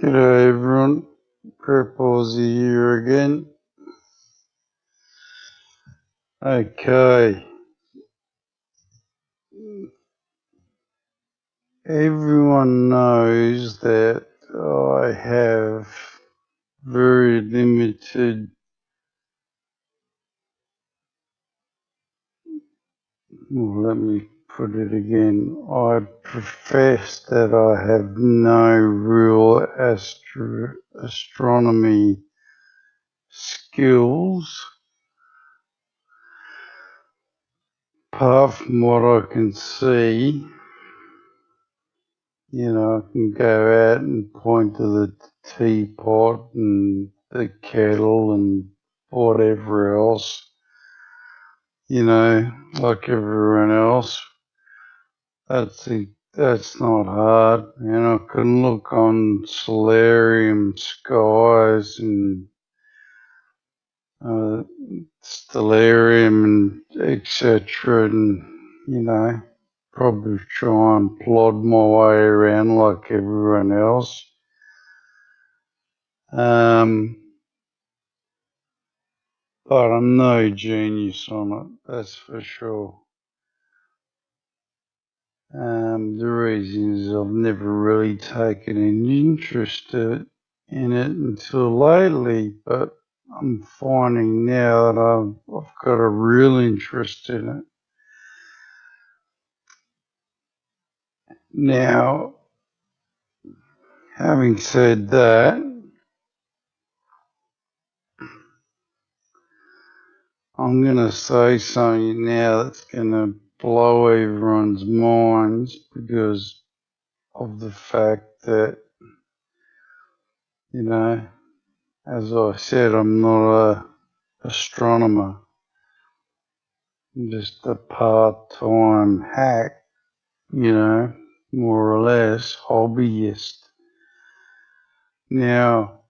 G'day everyone, Prep Aussie here again. Okay, everyone knows that I have very limited, let me put it again, I profess that I have no real astronomy skills, apart from what I can see. You know, I can go out and point to the teapot and the kettle and whatever else, you know, like everyone else. That's not hard. And I can look on solarium skies and stellarium and etc. and, you know, probably try and plod my way around like everyone else. But I'm no genius on it, that's for sure. The reason is I've never really taken an interest in it until lately, but I'm finding now that I've got a real interest in it. Now, having said that, I'm going to say something now that's going to blow everyone's minds because of the fact that, you know, as I said, I'm not an astronomer. I'm just a part-time hack, you know, more or less, hobbyist. Now,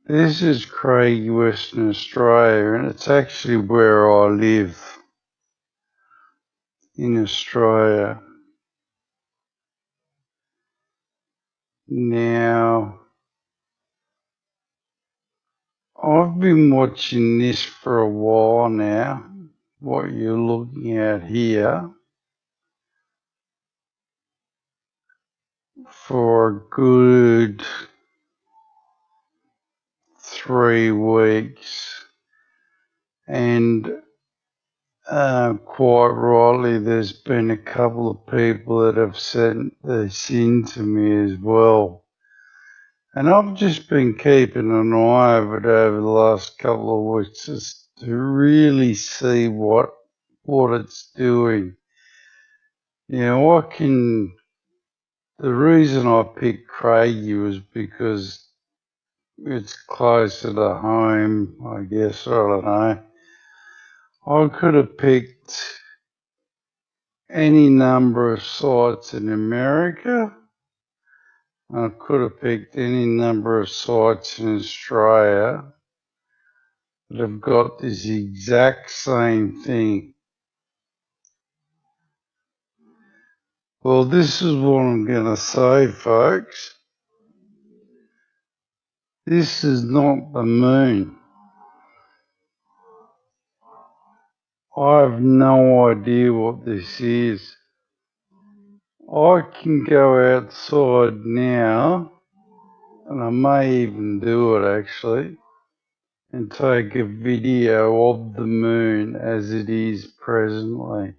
this is Craig, Western Australia, and it's actually where I live in Australia. Now, I've been watching this for a while now, what you're looking at here, for a good 3 weeks. And quite rightly, there's been a couple of people that have sent this in to me as well. And I've just been keeping an eye over it over the last couple of weeks just to really see what it's doing. You know, the reason I picked Craigie was because it's closer to home, I guess, I don't know. I could have picked any number of sites in America. I could have picked any number of sites in Australia that have got this exact same thing. Well, this is what I'm going to say, folks. This is not the moon. I have no idea what this is. I can go outside now, and I may even do it actually, and take a video of the moon as it is presently.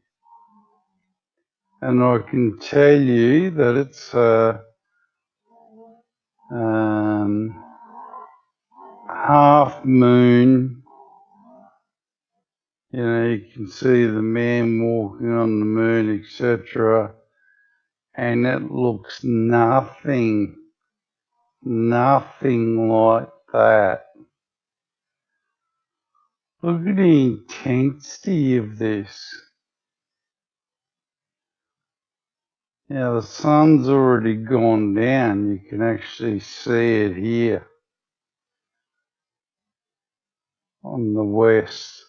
And I can tell you that it's half moon. You know, you can see the man walking on the moon, etc. And it looks nothing like that. Look at the intensity of this. Now the sun's already gone down. You can actually see it here on the west.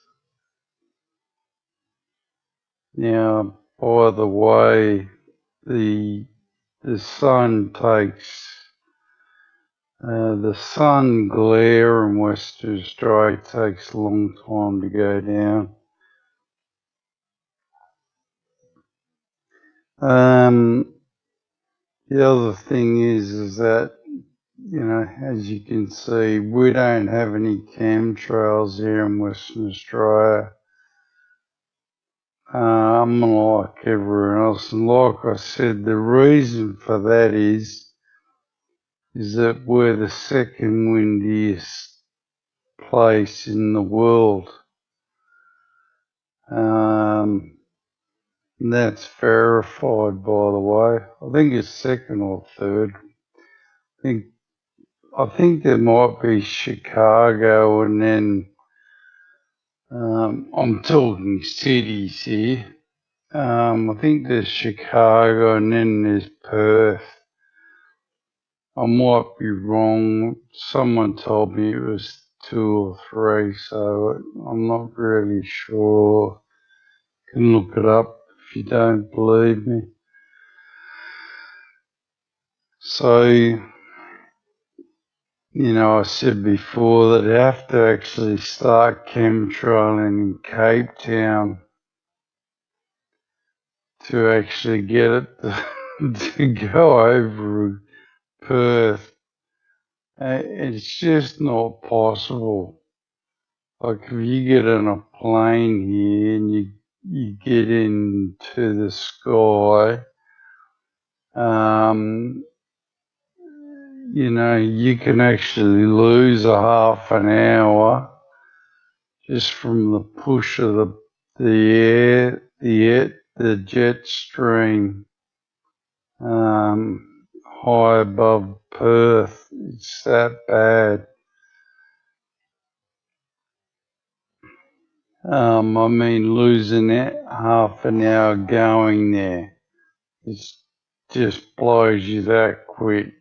Now, by the way, the the sun takes the sun glare in Western Australia takes a long time to go down. The other thing is that, you know, as you can see, we don't have any chemtrails here in Western Australia. Unlike everyone else. And like I said, the reason for that is that we're the second windiest place in the world. That's verified, by the way. I think it's second or third. I think there might be Chicago, and then I'm talking cities here. I think there's Chicago, and then there's Perth. I might be wrong. Someone told me it was 2 or 3, so I'm not really sure. You can look it up if you don't believe me. So, you know, I said before that they have to actually start chemtrailing in Cape Town to actually get it to go over Perth. It's just not possible. Like if you get on a plane here and you get into the sky, you know, you can actually lose a half an hour just from the push of the jet stream high above Perth. It's that bad. I mean, losing it half an hour going there. It just blows you that quick.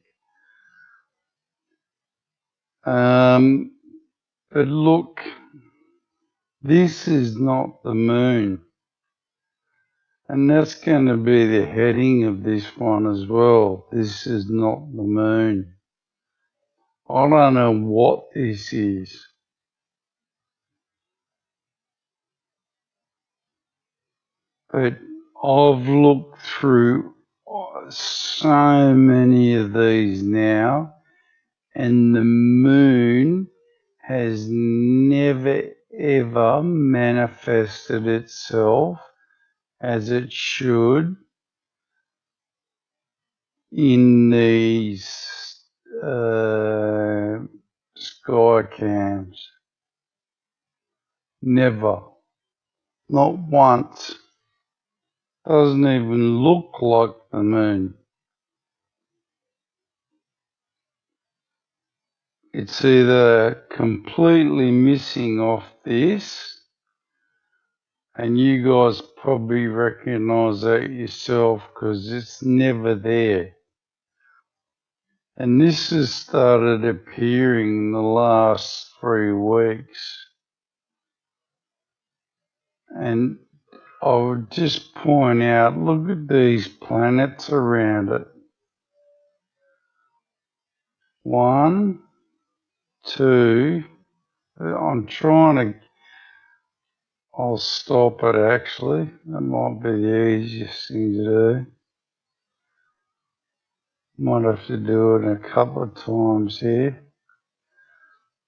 But look, this is not the moon. And that's going to be the heading of this one as well. This is not the moon. I don't know what this is. But I've looked through so many of these now, and the moon has never ever manifested itself as it should in these sky cams. Never. Not once. Doesn't even look like the moon. It's either completely missing off this, and you guys probably recognize that yourself because it's never there. And this has started appearing in the last 3 weeks. And I would just point out, look at these planets around it. 1, 2, I'll stop it actually. That might be the easiest thing to do. Might have to do it a couple of times here.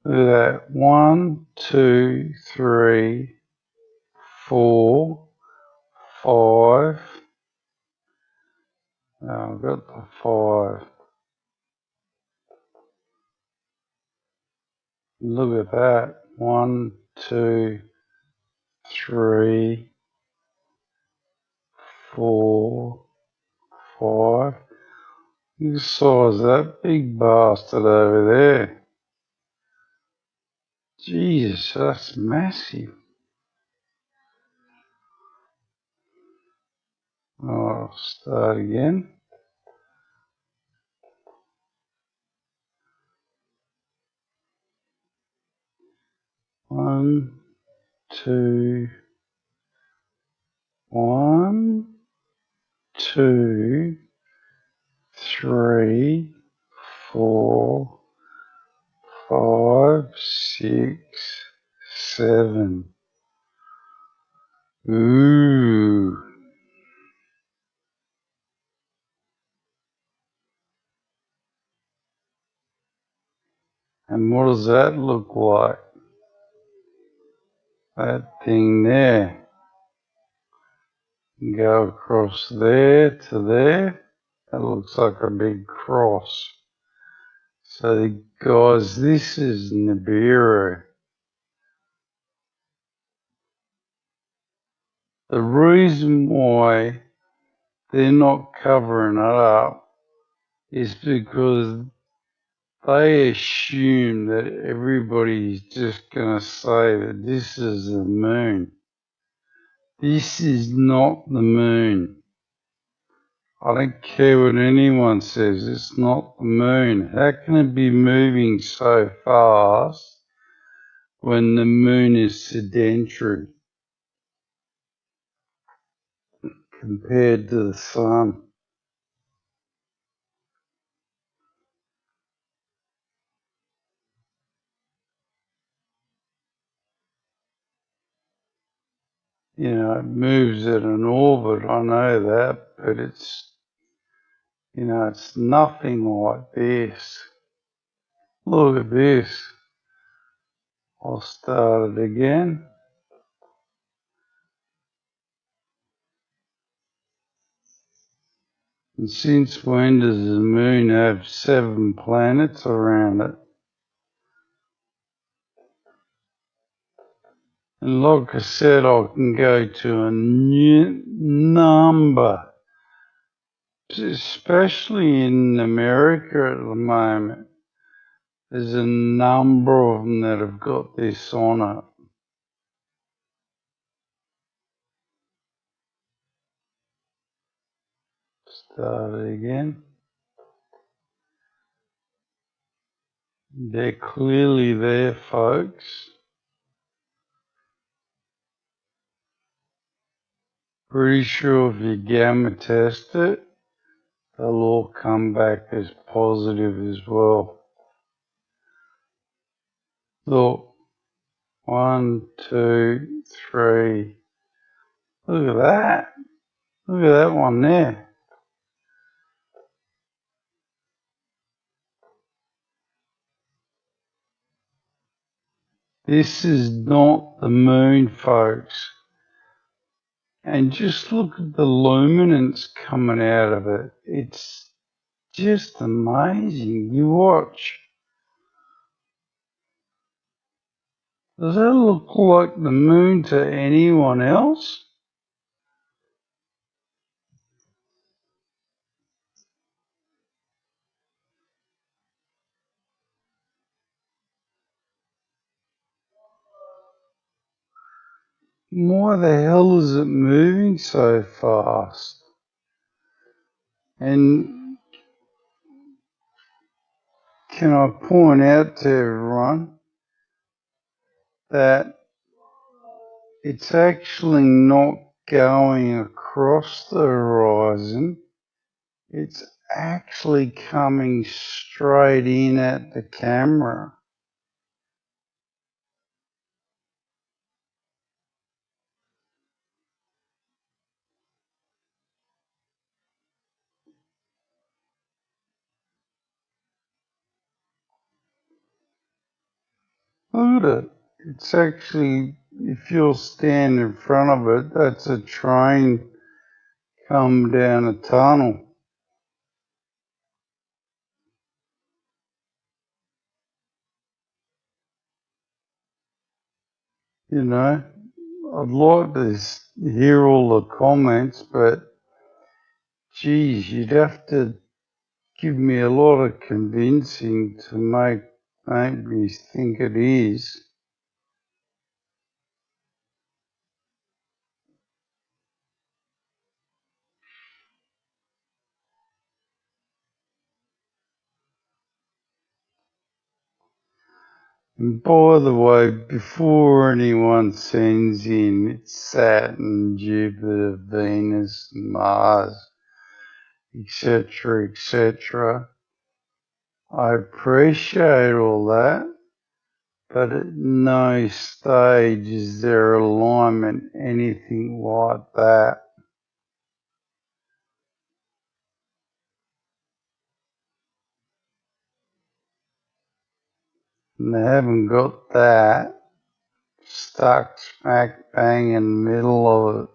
Look at that. 1, 2, 3, 4, 5. I've got the 5. Look at that. 1, 2, 3, 4, 5. Look at the size of that big bastard over there. Jesus, that's massive. I'll start again. 1, 2, 1, 2, 3, 4, 5, 6, 7. Ooh. And what does that look like? That thing there. Go across there to there. That looks like a big cross. So guys, this is Nibiru. The reason why they're not covering it up is because they assume that everybody's just going to say that this is the moon. This is not the moon. I don't care what anyone says, it's not the moon. How can it be moving so fast when the moon is sedentary compared to the sun? You know, it moves at an orbit, I know that, but it's, you know, it's nothing like this. Look at this. I'll start it again. And since when does the moon have 7 planets around it? And like I said, I can go to a number, especially in America at the moment. There's a number of them that have got this on it. Start it again. They're clearly there, folks. Pretty sure if you gamma test it, they'll all come back as positive as well. Look, 1, 2, 3. Look at that. Look at that one there. This is not the moon, folks. And just look at the luminance coming out of it. It's just amazing. You watch. Does that look like the moon to anyone else? Why the hell is it moving so fast? And can I point out to everyone that it's actually not going across the horizon, it's actually coming straight in at the camera. Look at it. It's actually, if you'll stand in front of it, that's a train come down a tunnel. You know, I'd like to hear all the comments, but geez, you'd have to give me a lot of convincing to make me think it is. And by the way, before anyone sends in it's Saturn, Jupiter, Venus, Mars, etc., etc. I appreciate all that, but at no stage is their alignment anything like that. And they haven't got that stuck smack bang in the middle of it,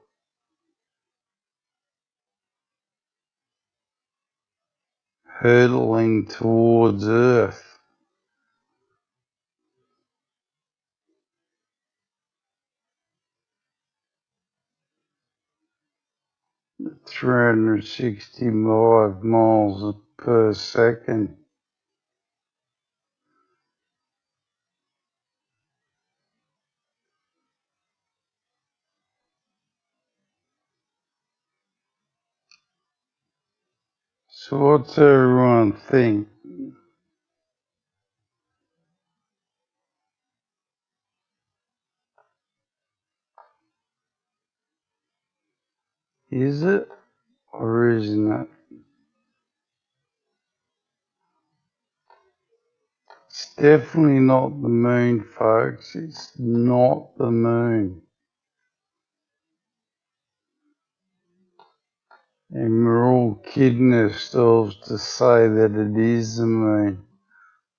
hurtling towards Earth. At 365 miles per second. So what's everyone think? Is it or isn't it? It's definitely not the moon, folks. It's not the moon. And we're all kidding ourselves to say that it is the moon.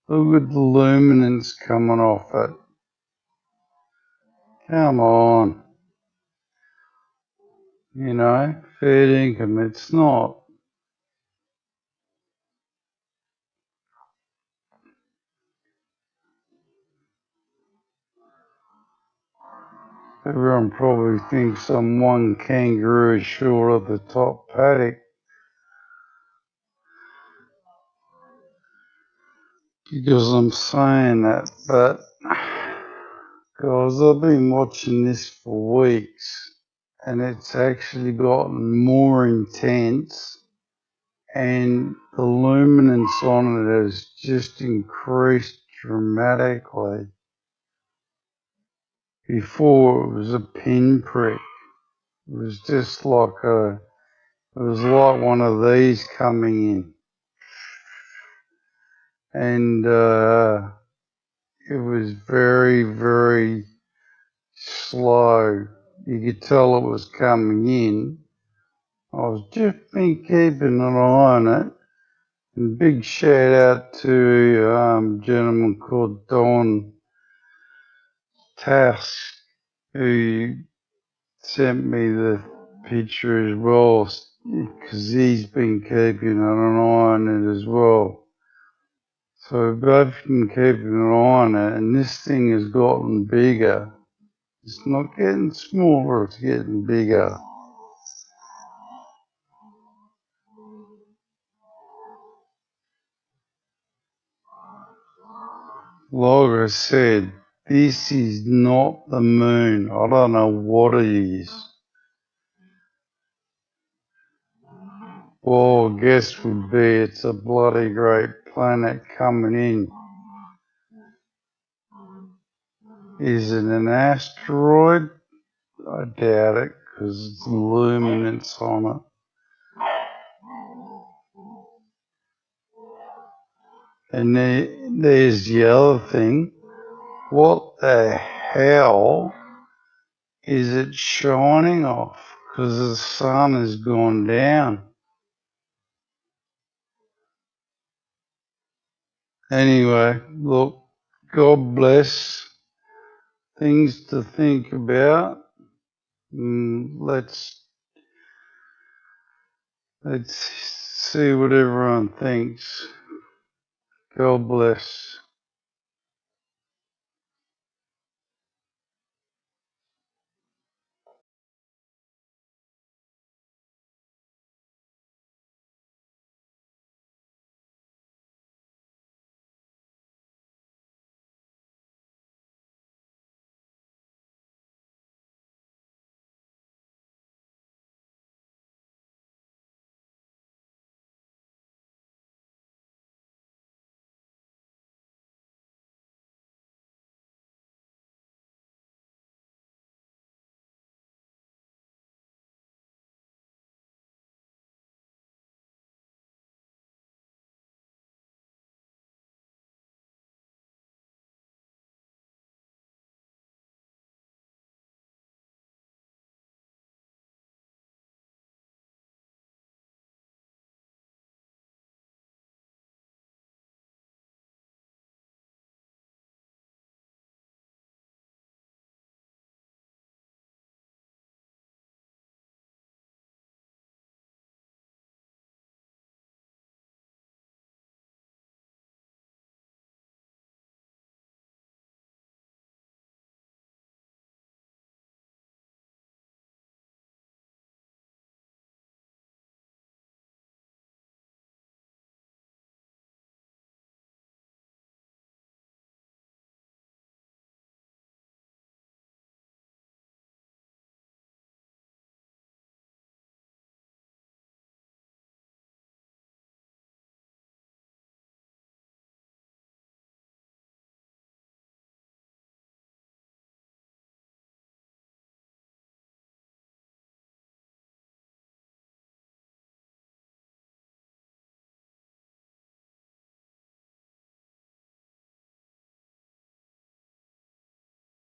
Look at the luminance coming off it. Come on. You know, fair income. It's not. Everyone probably thinks I'm one kangaroo short of the top paddock because I'm saying that, but guys, I've been watching this for weeks and it's actually gotten more intense and the luminance on it has just increased dramatically. Before it was a pinprick. It was just like it was like one of these coming in. And it was very, very slow. You could tell it was coming in. I was just been keeping an eye on it. And big shout out to a gentleman called Don Task who sent me the picture as well because he's been keeping an eye on it as well. So we've both been keeping an eye on it, and this thing has gotten bigger. It's not getting smaller, it's getting bigger. Like I said, this is not the moon. I don't know what it is. Well, I guess would be it's a bloody great planet coming in. Is it an asteroid? I doubt it because it's luminance on it. And there's the other thing. What the hell is it shining off? Because the sun has gone down. Anyway, look, God bless. Things to think about. Let's see what everyone thinks. God bless.